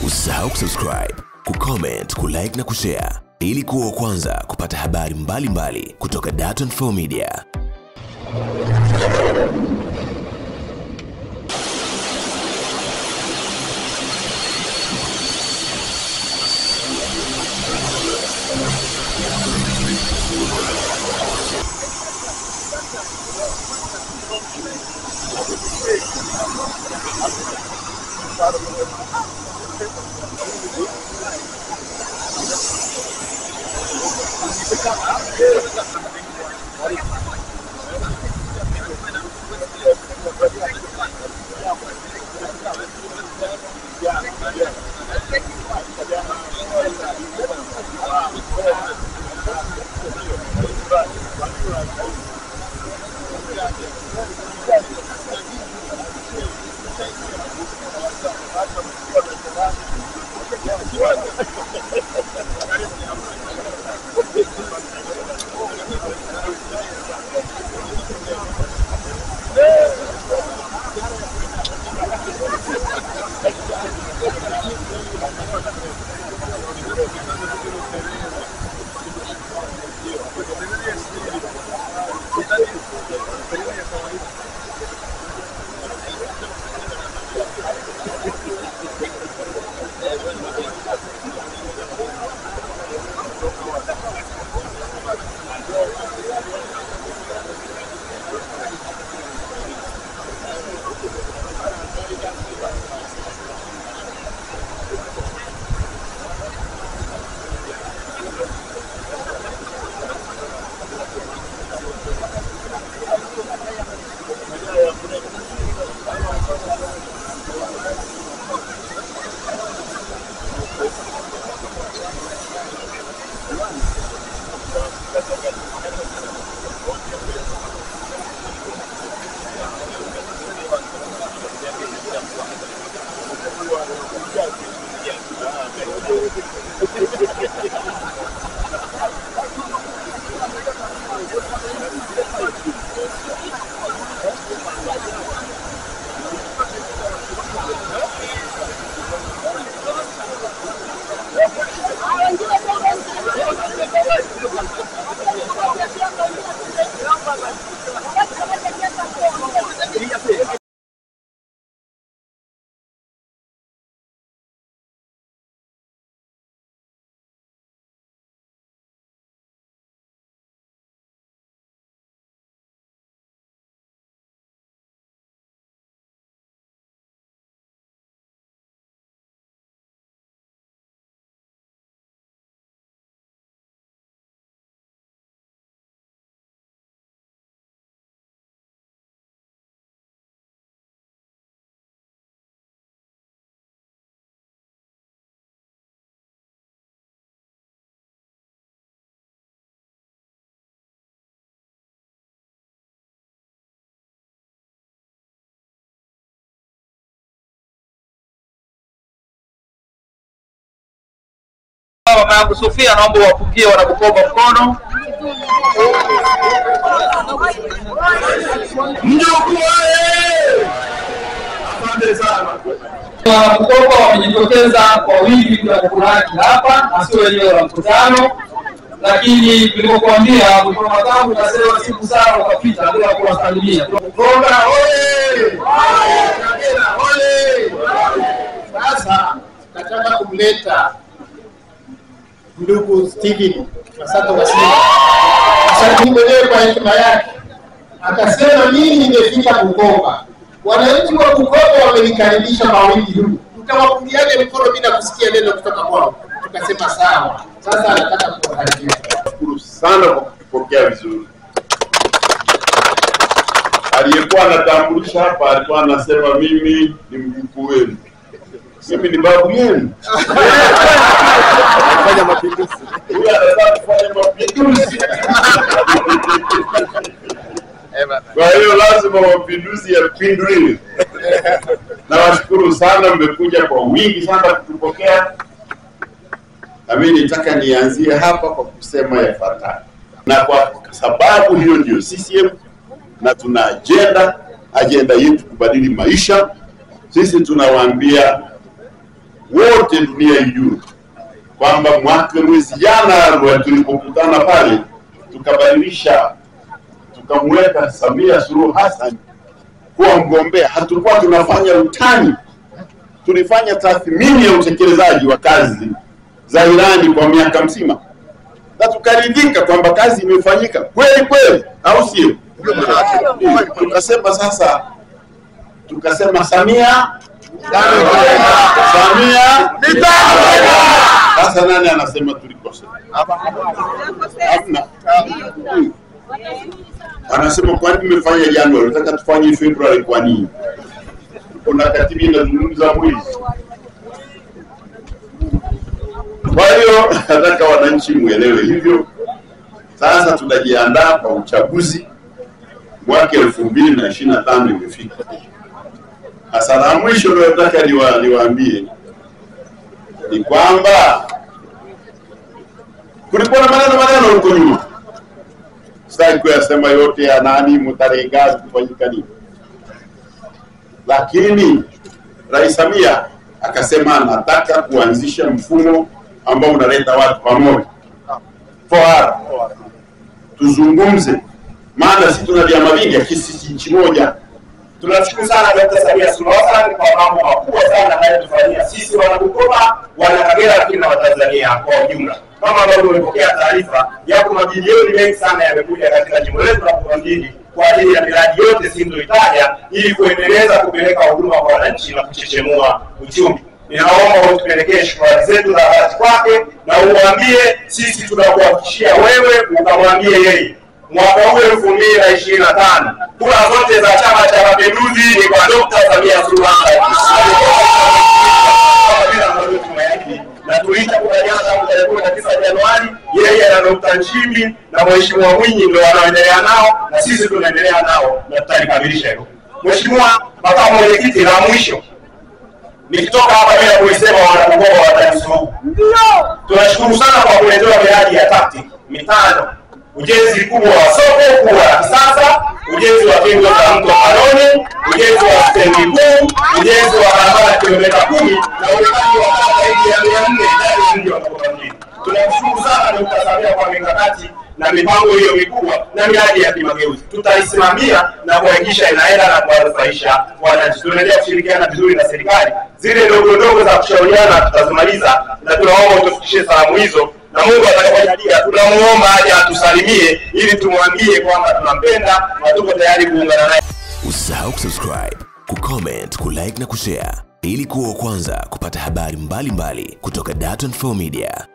Usisahau kusubscribe, kucomment, kulike na kushare ili kuwa wa kwanza kupata habari mbalimbali kutoka Dar24 Media. Mama yangu Sofia, naomba wapungie wanabukoba mkono. Mjukuu asante sana. Wanabukoba wamejitokeza kwa wingi kulaki hapa na sio eneo la mkutano, lakini nilipokuambia mkono wangu nasema siku sana ukapita bila kuwasalimia. Bukoba ole! Ole! Sasa nataka kumleta ndugu Steven Masato Wasili. Asante mwenyewe kwa hekima yake. Akasema mimi nimefika Bukoba. Wananchi wa Bukoba wamenikaribisha mawingi huku. Tukawapungiaje mkono bila kusikia neno kutoka kwao. Tukasema sawa. Sasa anataka kuwakaribisha. Nashukuru sana kwa kupokea vizuri. Aliyekuwa anatambulisha hapa alikuwa anasema mimi ni mjukuu wenu. Mimi ni babu yenu. Anafanya mapinduzi. Huyu anataka kufanya mapinduzi. Kwa hiyo lazima mapinduzi yapinduliwe. Nawashukuru sana, mmekuja kwa wingi sana kutupokea. Na mimi nitaka nianzie hapa kwa kusema yafuatayo. Na kwa sababu hiyo ndio CCM na tuna agenda yetu kubadili maisha. Sisi tunawaambia wote yote dunia ijue kwamba mwezi jana tulipokutana pale tukabadilisha, tukamweka Samia Suluhu Hassan kuwa mgombea. Hatulikuwa tunafanya utani, tulifanya tathmini ya utekelezaji wa kazi za ilani kwa miaka mzima, na tukaridhika kwamba kazi imefanyika kweli kweli, au sio? Tukasema sasa, tukasema Samia sasa nani anasema tulikosa? Hamna. Anasema kwa nini mmefanya Januari, nataka tufanye Februari? Kwa nini? Kuna katiba inazungumza mwezi. Kwa hiyo nataka wananchi muelewe hivyo. Sasa tunajiandaa kwa uchaguzi mwaka 2025 imefika. Hasa la mwisho ndio nataka niwaambie ni kwamba kulikuwa na maneno huko nyuma. Sitaki kuyasema yote ya nani mtarengazi kufanyika nini. Lakini Rais Samia akasema anataka kuanzisha mfumo ambao unaleta watu pamoja. Tuzungumze, maana sisi tuna vyama vingi, sisi nchi moja. Tunashukuru sana Dr. Samia Suluhu Hassan kwa mambo makubwa sana anayotufanyia sisi wana Bukoba, wana Kagera, lakini na Watanzania kwa ujumla. Kama ambavyo umepokea taarifa, yako mabilioni mengi sana yamekuja katika jimbo letu la Bukoba mjini kwa ajili ya miradi yote sindoitaja, ili kuendeleza kupeleka huduma kwa wananchi na kuchechemua uchumi. Ninaomba utupelekee shukrani zetu za dhati kwake na uambie sisi tunakuhakikishia wewe, ukamwambie yeye mwaka huu 2025 kura zote za Chama cha Mapinduzi ni kwa Dr. Samia Suluhu Hassan. Na tulichokubaliana tangu tarehe 19 Januari, yeye na Dr. Nchimbi na Mheshimiwa Mwinyi ndio wanaendelea nao na sisi tunaendelea nao na tutalikamilisha hilo. Mheshimiwa Makamu Mwenyekiti, la mwisho nikitoka hapa bila kuisema wana Bukoba watanisuhu. Tunashukuru sana kwa kuletewa miradi ya tactic mitano: ujenzi kubwa wa soko kubwa la kisasa, ujenzi wa kingo za mto Kanoni, ujenzi wa stendi kuu, ujenzi wa barabara kilomita 10 na ujenzi wa kata zaidi ya 400 ndani ya mji wa Bukoba mjini. Tunamshukuru sana Dr. Samia kwa mikakati na mipango hiyo mikubwa na miradi ya kimageuzi. Tutaisimamia na kuhakikisha inaenda na kuwanufaisha wananchi. Tunaendelea kushirikiana vizuri na serikali. Zile ndogo za kushauriana tutazimaliza, na tunaomba utufikishie salamu hizo, na Mungu atakapojalia tunamuomba aje atusalimie ili tumwambie kwamba tunampenda na tuko tayari kuungana naye. Usisahau kusubscribe, kucomment, kulike na kushare ili kuwa wa kwanza kupata habari mbalimbali kutoka Dar24 Media.